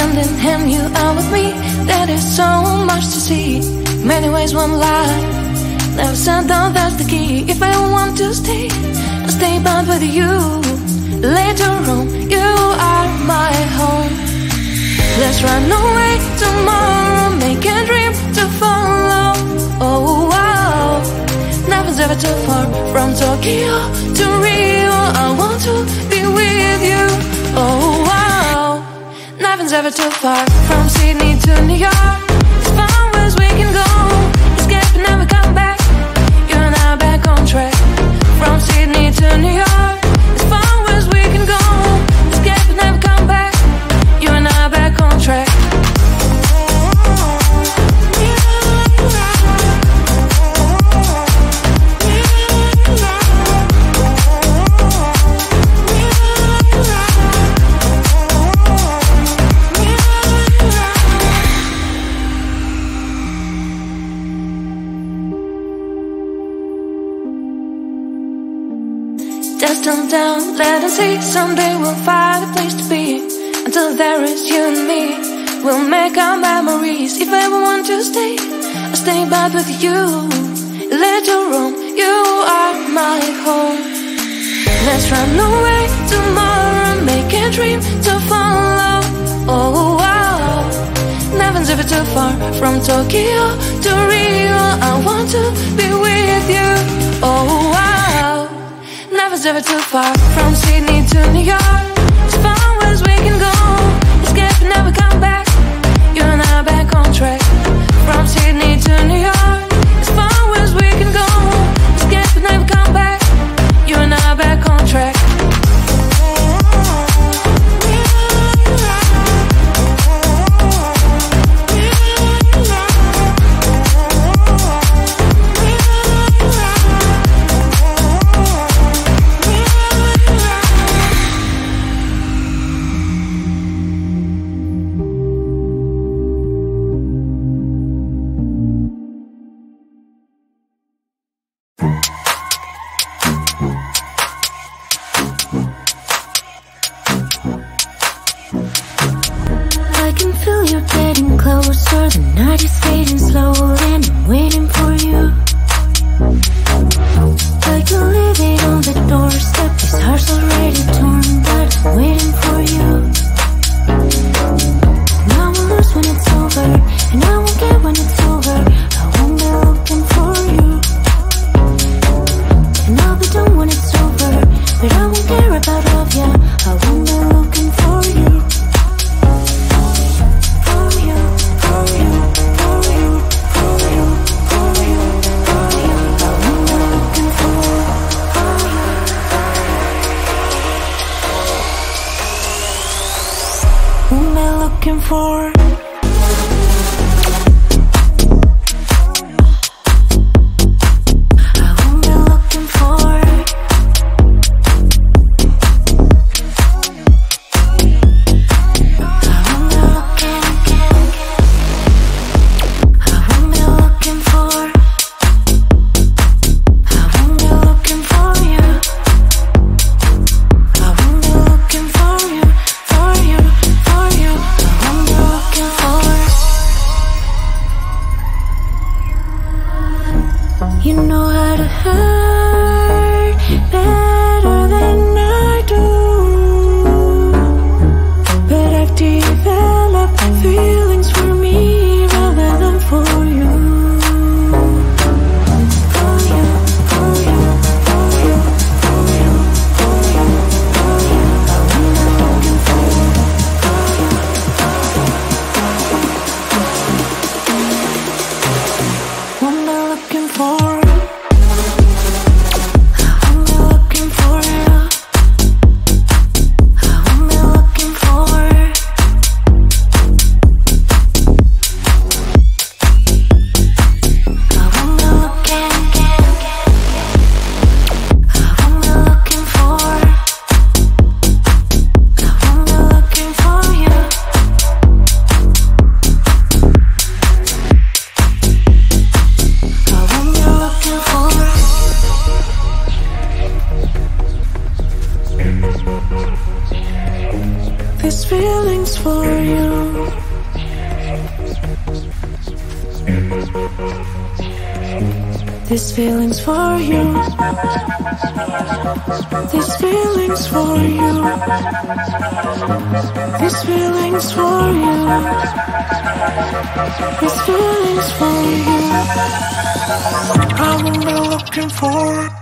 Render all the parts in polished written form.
hand in hand, you are with me. There is so much to see. Many ways, one life. Never said down, that's the key. If I want to stay, I'll stay bound with you. Later on, you are my home. Let's run away tomorrow, make a dream to follow. Oh wow, nothing's ever too far. From Tokyo to Rio, I want to be with you. Oh wow, nothing's ever too far. From Sydney to New York, as far as we can go. Escape and never come back. You and I back on track. From Sydney to New York, as far as we can go. Escape and never come back. You and I back on track. Just calm down, let us see. Someday we'll find a place to be. Until there is you and me, we'll make our memories. If I ever want to stay, I'll stay back with you. Later on, you are my home. Let's run away tomorrow, make a dream to follow. Oh wow, nothing's ever too far. From Tokyo to Rio, I want to be with you. Oh wow, nothing's ever too far. From Sydney to New York, as far as we can go. Escape and never come back. You and I back on track. From Sydney to New York, as far as we can go. Escape and never come back. You and I back on track. Closer, the night is fading slow, and I'm waiting for you. Like you're living on the doorstep, this heart's already torn, but I'm waiting for you. And I will lose when it's over, and I won't get when it's over. I won't be looking for you. And I'll be done when it's over, but I won't care about love, yeah. I won't be looking for you. Looking for you. This feeling's for you. This feeling's for you. This feeling's for you. This feeling's for you. This feeling's for you. I won't be looking for it.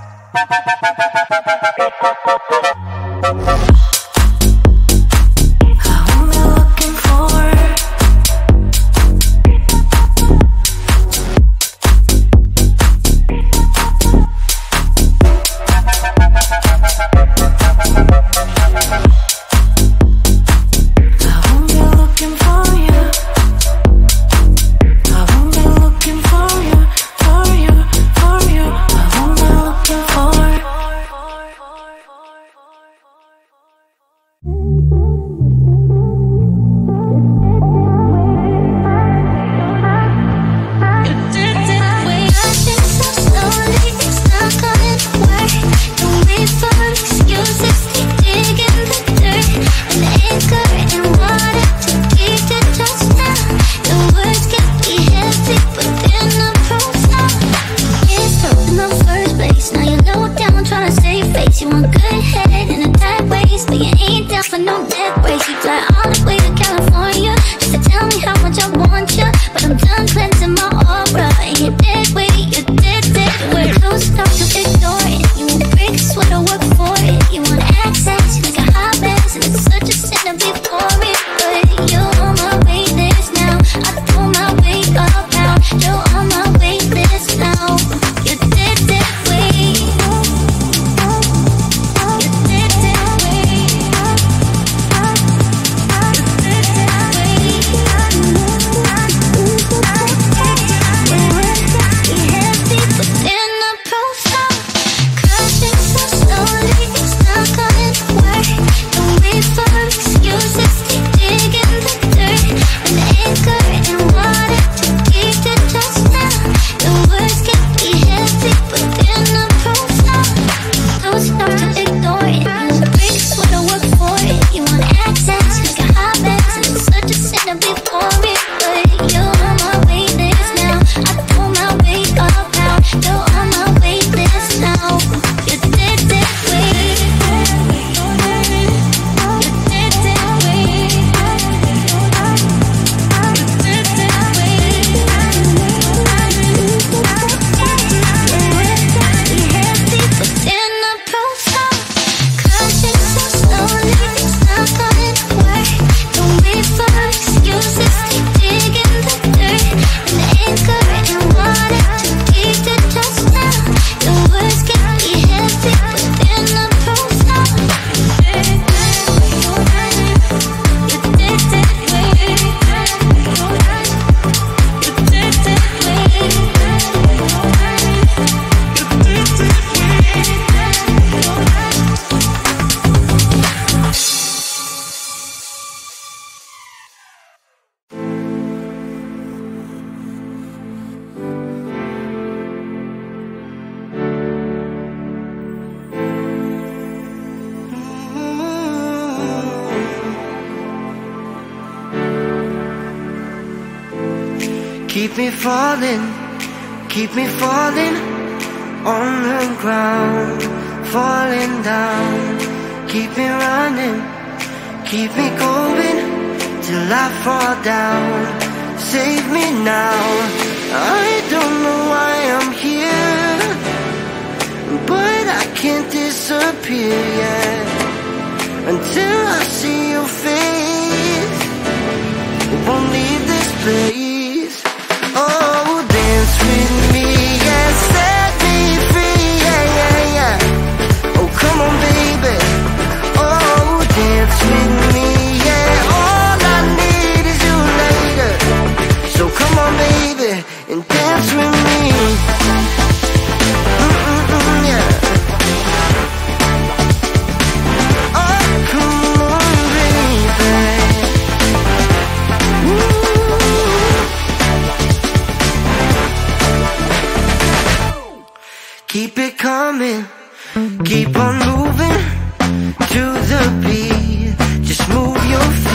Keep me falling on the ground, falling down. Keep me running, keep me going till I fall down. Save me now, I don't know why I'm here, but I can't disappear yet until I see your face. Won't leave this place. Oh, dance with me and set me free, yeah, yeah, yeah. Oh, come on, baby. Oh, dance with me, yeah. All I need is you later. So come on, baby, and dance with me. Yeah. Oh, come on, baby. Keep it coming, keep on moving to the beat. Just move your feet.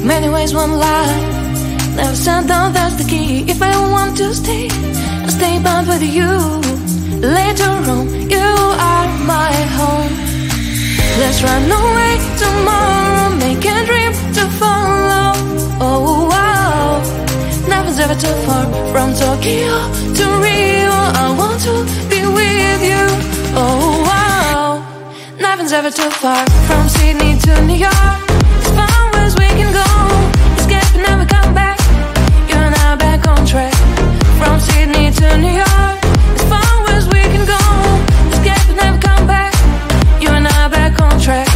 Many ways, one life. Never said down, that's the key. If I want to stay, I'll stay bound with you. Later on, you are my home. Let's run away tomorrow, make a dream to follow. Oh wow, nothing's ever too far. From Tokyo to Rio, I want to be with you. Oh wow, nothing's ever too far. From Sydney to New York, as far as we can go. Escape and never come back. You and I back on track. From Sydney to New York, as far as we can go. Escape and never come back. You and I back on track.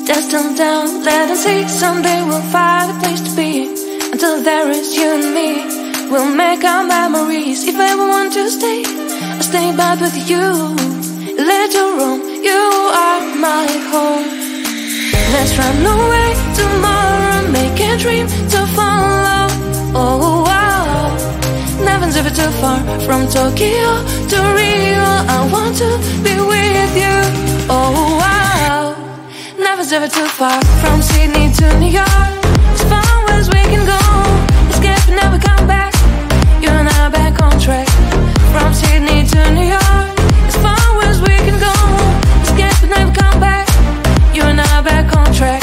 Destined down, let us see. Someday we'll find a place to be. Until there is you and me, we'll make our memories. If I ever want to stay, I'll stay back with you. Later on, you are my home. Let's run away tomorrow, make a dream to follow. Oh wow, nothing's ever too far. From Tokyo to Rio, I want to be with you. Oh wow, nothing's ever too far. From Sydney to New York, as far as we can go. Escape and never come back. You and I back on track. From Sydney to New York, as far as we can go. Escape and never come back. You and I back on track.